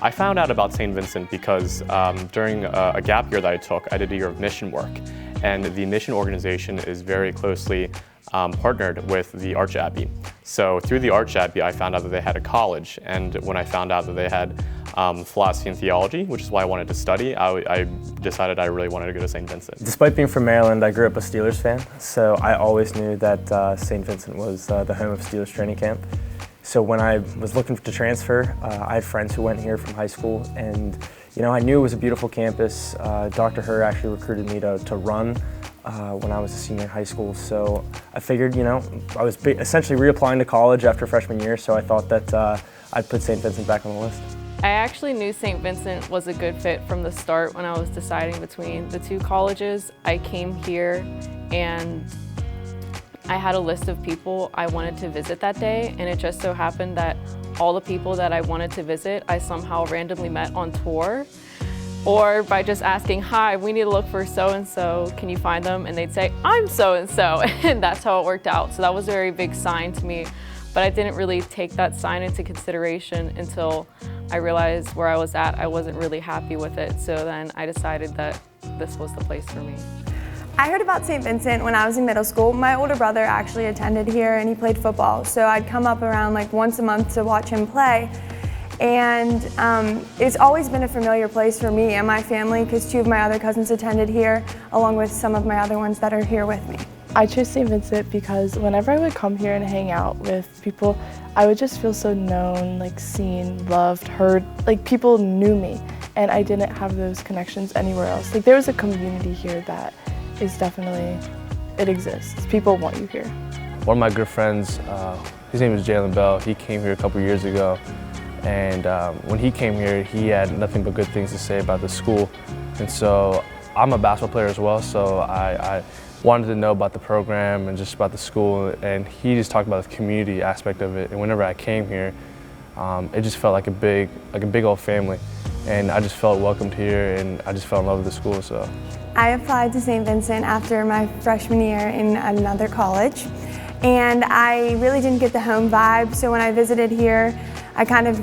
I found out about St. Vincent because during a gap year that I took, I did a year of mission work. And the mission organization is very closely partnered with the Archabbey. So through the Archabbey, I found out that they had a college. And when I found out that they had philosophy and theology, which is why I wanted to study, I decided I really wanted to go to St. Vincent. Despite being from Maryland, I grew up a Steelers fan. So I always knew that St. Vincent was the home of Steelers training camp. So when I was looking to transfer, I had friends who went here from high school, and I knew it was a beautiful campus. Dr. Herr actually recruited me to run when I was a senior in high school. So I figured, I was essentially reapplying to college after freshman year, so I thought that I'd put St. Vincent back on the list. I actually knew St. Vincent was a good fit from the start when I was deciding between the two colleges. I came here and I had a list of people I wanted to visit that day, and it just so happened that all the people that I wanted to visit, I somehow randomly met on tour, or by just asking, hi, we need to look for so-and-so, can you find them? And they'd say, I'm so-and-so, and that's how it worked out. So that was a very big sign to me, but I didn't really take that sign into consideration until I realized where I was at. I wasn't really happy with it, so then I decided that this was the place for me. I heard about St. Vincent when I was in middle school. My older brother actually attended here and he played football, so I'd come up around like once a month to watch him play. And it's always been a familiar place for me and my family because two of my other cousins attended here, along with some of my other ones that are here with me. I chose St. Vincent because whenever I would come here and hang out with people, I would just feel so known, like seen, loved, heard, like people knew me, and I didn't have those connections anywhere else. Like there was a community here that is definitely, it exists. People want you here. One of my good friends, his name is Jalen Bell. He came here a couple years ago, and when he came here, he had nothing but good things to say about the school. And so I'm a basketball player as well, so I wanted to know about the program and just about the school, and he just talked about the community aspect of it. And whenever I came here, it just felt like a big old family, and I just felt welcomed here, and I just fell in love with the school. So I applied to St. Vincent after my freshman year in another college, and I really didn't get the home vibe, so when I visited here, I kind of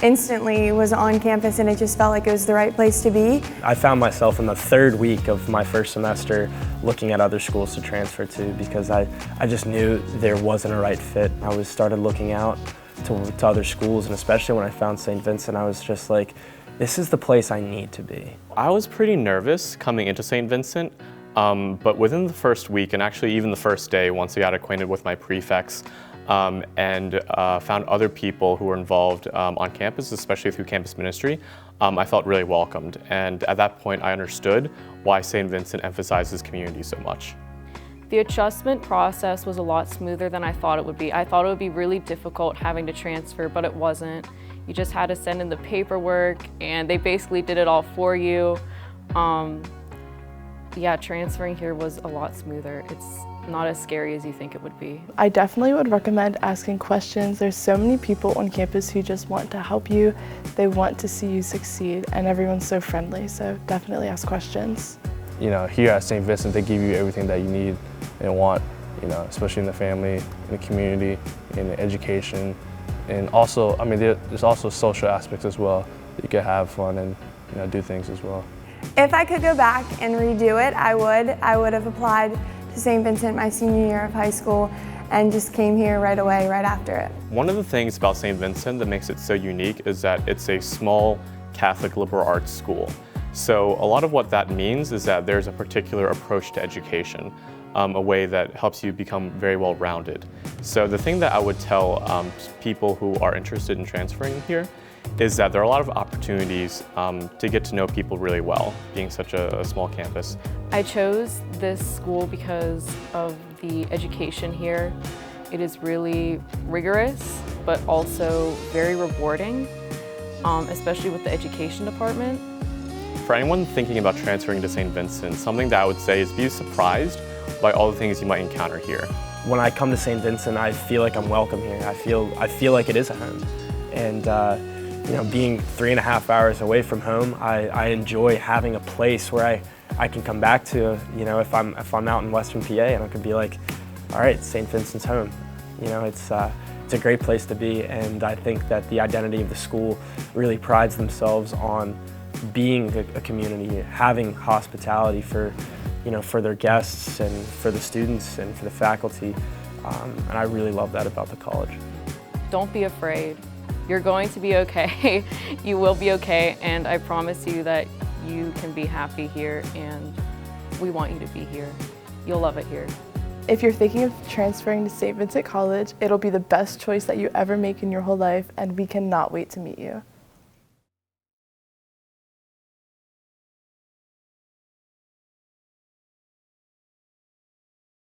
instantly was on campus and it just felt like it was the right place to be. I found myself in the third week of my first semester looking at other schools to transfer to because I just knew there wasn't a right fit. I started looking out to other schools, and especially when I found St. Vincent, I was just like, this is the place I need to be. I was pretty nervous coming into St. Vincent, but within the first week, and actually even the first day, once I got acquainted with my prefects, and found other people who were involved on campus, especially through campus ministry, I felt really welcomed. And at that point, I understood why St. Vincent emphasizes community so much. The adjustment process was a lot smoother than I thought it would be. I thought it would be really difficult having to transfer, but it wasn't. You just had to send in the paperwork, and they basically did it all for you. Yeah, transferring here was a lot smoother. It's not as scary as you think it would be. I definitely would recommend asking questions. There's so many people on campus who just want to help you. They want to see you succeed, and everyone's so friendly, so definitely ask questions. Here at St. Vincent, they give you everything that you need and want, especially in the family, in the community, in the education. And also, there's also social aspects as well. You can have fun and do things as well. If I could go back and redo it, I would have applied to St. Vincent my senior year of high school and just came here right away, right after it. One of the things about St. Vincent that makes it so unique is that it's a small Catholic liberal arts school. So a lot of what that means is that there's a particular approach to education, a way that helps you become very well-rounded. So the thing that I would tell people who are interested in transferring here is that there are a lot of opportunities to get to know people really well, being such a small campus. I chose this school because of the education here. It is really rigorous, but also very rewarding, especially with the education department. For anyone thinking about transferring to St. Vincent, something that I would say is be surprised by all the things you might encounter here. When I come to St. Vincent, I feel like I'm welcome here. I feel like it is a home. And being 3.5 hours away from home, I enjoy having a place where I can come back to, if I'm out in Western PA, and I could be like, all right, St. Vincent's home. It's a great place to be, and I think that the identity of the school really prides themselves on being a community, having hospitality for, for their guests and for the students and for the faculty, and I really love that about the college. Don't be afraid. You're going to be okay. You will be okay, and I promise you that you can be happy here, and we want you to be here. You'll love it here. If you're thinking of transferring to St. Vincent College, it'll be the best choice that you ever make in your whole life, and we cannot wait to meet you.